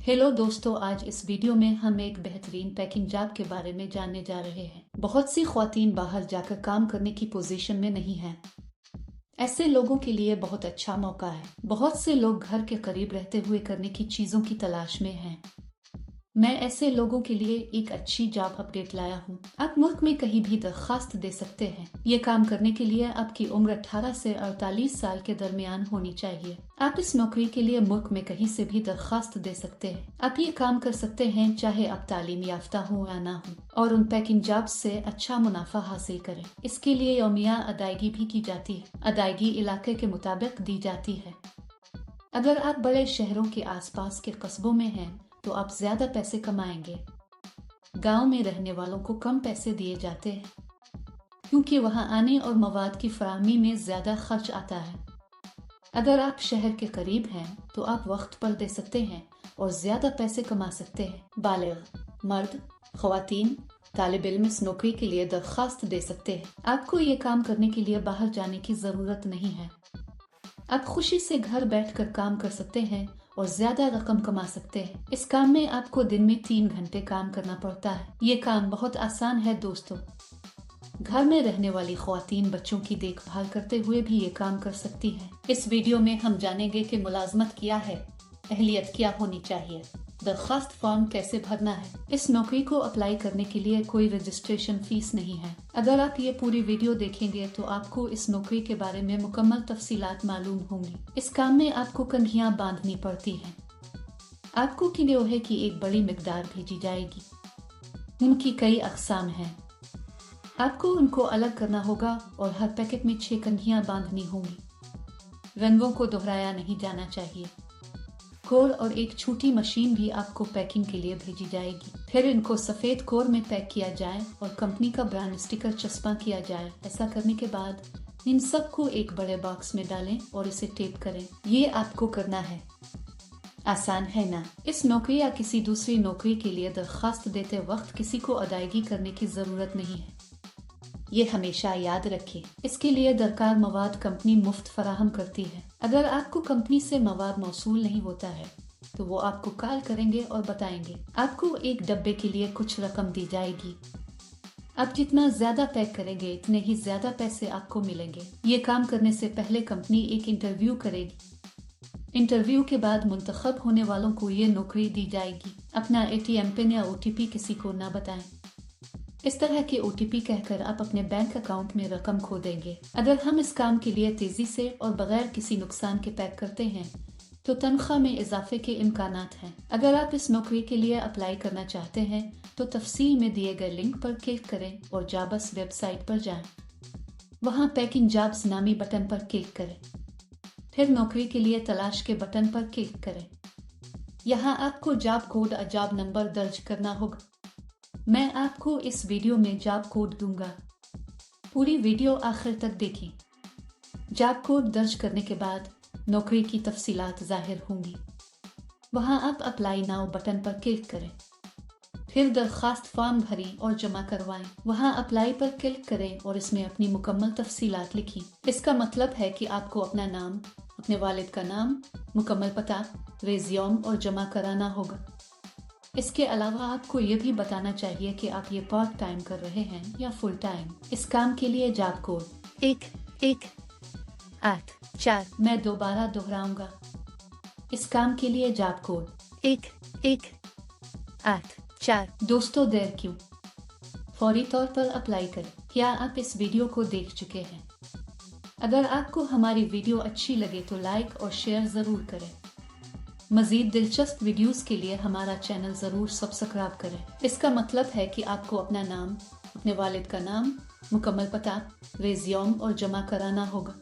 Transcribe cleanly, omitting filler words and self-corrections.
Hello दोस्तों, आज इस वीडियो में हम एक बेहतरीन पैकिंग जॉब के बारे में जानने जा रहे हैं। बहुत सी ख्वातीन बाहर जाकर काम करने की पोजीशन में नहीं हैं। ऐसे लोगों के लिए बहुत अच्छा मौका है। बहुत से लोग घर के करीब रहते हुए करने की चीजों की तलाश में हैं। मैं ऐसे लोगों के लिए एक अच्छी जॉब अपडेट लाया हूँ। आप मुल्क में कहीं भी दरखास्त दे सकते हैं। ये काम करने के लिए आपकी उम्र 18 से 48 साल के दरमियान होनी चाहिए। आप इस नौकरी के लिए मुल्क में कहीं से भी दरखास्त दे सकते हैं। आप ये काम कर सकते हैं चाहे आप तालीम याफ्ता हो या ना हो, और उन पैकिंग जॉब से अच्छा मुनाफा हासिल करें। इसके लिए यौमिया अदायगी भी की जाती है। अदायगी इलाके के मुताबिक दी जाती है। अगर आप बड़े शहरों के आसपास के कस्बों में हैं तो आप ज्यादा पैसे कमाएंगे। गांव में रहने वालों को कम पैसे दिए जाते हैं क्योंकि वहां आने और मवाद की फराहमी में ज्यादा खर्च आता है। अगर आप शहर के करीब हैं तो आप वक्त पर दे सकते हैं और ज्यादा पैसे कमा सकते हैं। बालिग, मर्द, ख्वातीन, तालिब इल्म इस नौकरी के लिए दरखास्त दे सकते हैं। आपको ये काम करने के लिए बाहर जाने की जरूरत नहीं है। आप खुशी से घर बैठकर काम कर सकते हैं और ज्यादा रकम कमा सकते हैं। इस काम में आपको दिन में 3 घंटे काम करना पड़ता है। ये काम बहुत आसान है दोस्तों। घर में रहने वाली ख्वातीन बच्चों की देखभाल करते हुए भी ये काम कर सकती हैं। इस वीडियो में हम जानेंगे कि मुलाजमत क्या है, अहलियत क्या होनी चाहिए, दरखास्त फॉर्म कैसे भरना है। इस नौकरी को अप्लाई करने के लिए कोई रजिस्ट्रेशन फीस नहीं है। अगर आप ये पूरी वीडियो देखेंगे तो आपको इस नौकरी के बारे में मुकम्मल तफसीलात मालूम होंगी। इस काम में आपको कंघियां बांधनी पड़ती हैं। आपको लोहे की एक बड़ी मिकदार भेजी जाएगी। उनकी कई अकसाम हैं। आपको उनको अलग करना होगा और हर पैकेट में 6 कंघियां बांधनी होंगी। रंगों को दोहराया नहीं जाना चाहिए। कोर और एक छोटी मशीन भी आपको पैकिंग के लिए भेजी जाएगी। फिर इनको सफेद कोर में पैक किया जाए और कंपनी का ब्रांड स्टिकर चस्पा किया जाए। ऐसा करने के बाद इन सबको एक बड़े बॉक्स में डालें और इसे टेप करें। ये आपको करना है। आसान है ना? इस नौकरी या किसी दूसरी नौकरी के लिए दरखास्त देते वक्त किसी को अदायगी करने की जरूरत नहीं है। ये हमेशा याद रखें। इसके लिए दरकार मवाद कंपनी मुफ्त फराहम करती है। अगर आपको कंपनी से मवाद मौसूल नहीं होता है तो वो आपको कॉल करेंगे और बताएंगे। आपको एक डब्बे के लिए कुछ रकम दी जाएगी। आप जितना ज्यादा पैक करेंगे इतने ही ज्यादा पैसे आपको मिलेंगे। ये काम करने से पहले कंपनी एक इंटरव्यू करेगी। इंटरव्यू के बाद मुंतखब होने वालों को ये नौकरी दी जाएगी। अपना ATM पिन या OTP किसी को ना बताएं। इस तरह के OTP कहकर आप अपने बैंक अकाउंट में रकम खो देंगे। अगर हम इस काम के लिए तेजी से और बगैर किसी नुकसान के पैक करते हैं तो तनख्वाह में इजाफे के इम्कानात हैं। अगर आप इस नौकरी के लिए अप्लाई करना चाहते हैं तो तफसील में दिए गए लिंक पर क्लिक करें और जॉब्स वेबसाइट पर जाएं। वहां पैकिंग जॉब्स नामी बटन पर क्लिक करें। फिर नौकरी के लिए तलाश के बटन पर क्लिक करें। यहाँ आपको जॉब कोड और जॉब नंबर दर्ज करना होगा। मैं आपको इस वीडियो में जॉब कोड दूंगा। पूरी वीडियो आखिर तक देखें। जॉब कोड दर्ज करने के बाद नौकरी की तफसीलात जाहिर होंगी। वहां आप अप्लाई नाउ बटन पर क्लिक करें। फिर दरखास्त फॉर्म भरें और जमा करवाएं। वहां अप्लाई पर क्लिक करें और इसमें अपनी मुकम्मल तफसीलात लिखें। इसका मतलब है कि आपको अपना नाम, अपने वालिद का नाम, मुकम्मल पता, रेज्यूम और जमा कराना होगा। इसके अलावा आपको ये भी बताना चाहिए कि आप ये पार्ट टाइम कर रहे हैं या फुल टाइम। इस काम के लिए जॉब कोड 1184। मैं दोबारा दोहराऊंगा। इस काम के लिए जॉब कोड 1184। दोस्तों, देर क्यों? फौरी तौर पर अप्लाई करें। क्या आप इस वीडियो को देख चुके हैं? अगर आपको हमारी वीडियो अच्छी लगे तो लाइक और शेयर जरूर करें। मजीद दिलचस्प वीडियोस के लिए हमारा चैनल जरूर सब्सक्राइब करें। इसका मतलब है कि आपको अपना नाम, अपने वालिद का नाम, मुकम्मल पता, रेज्यूम और जमा कराना होगा।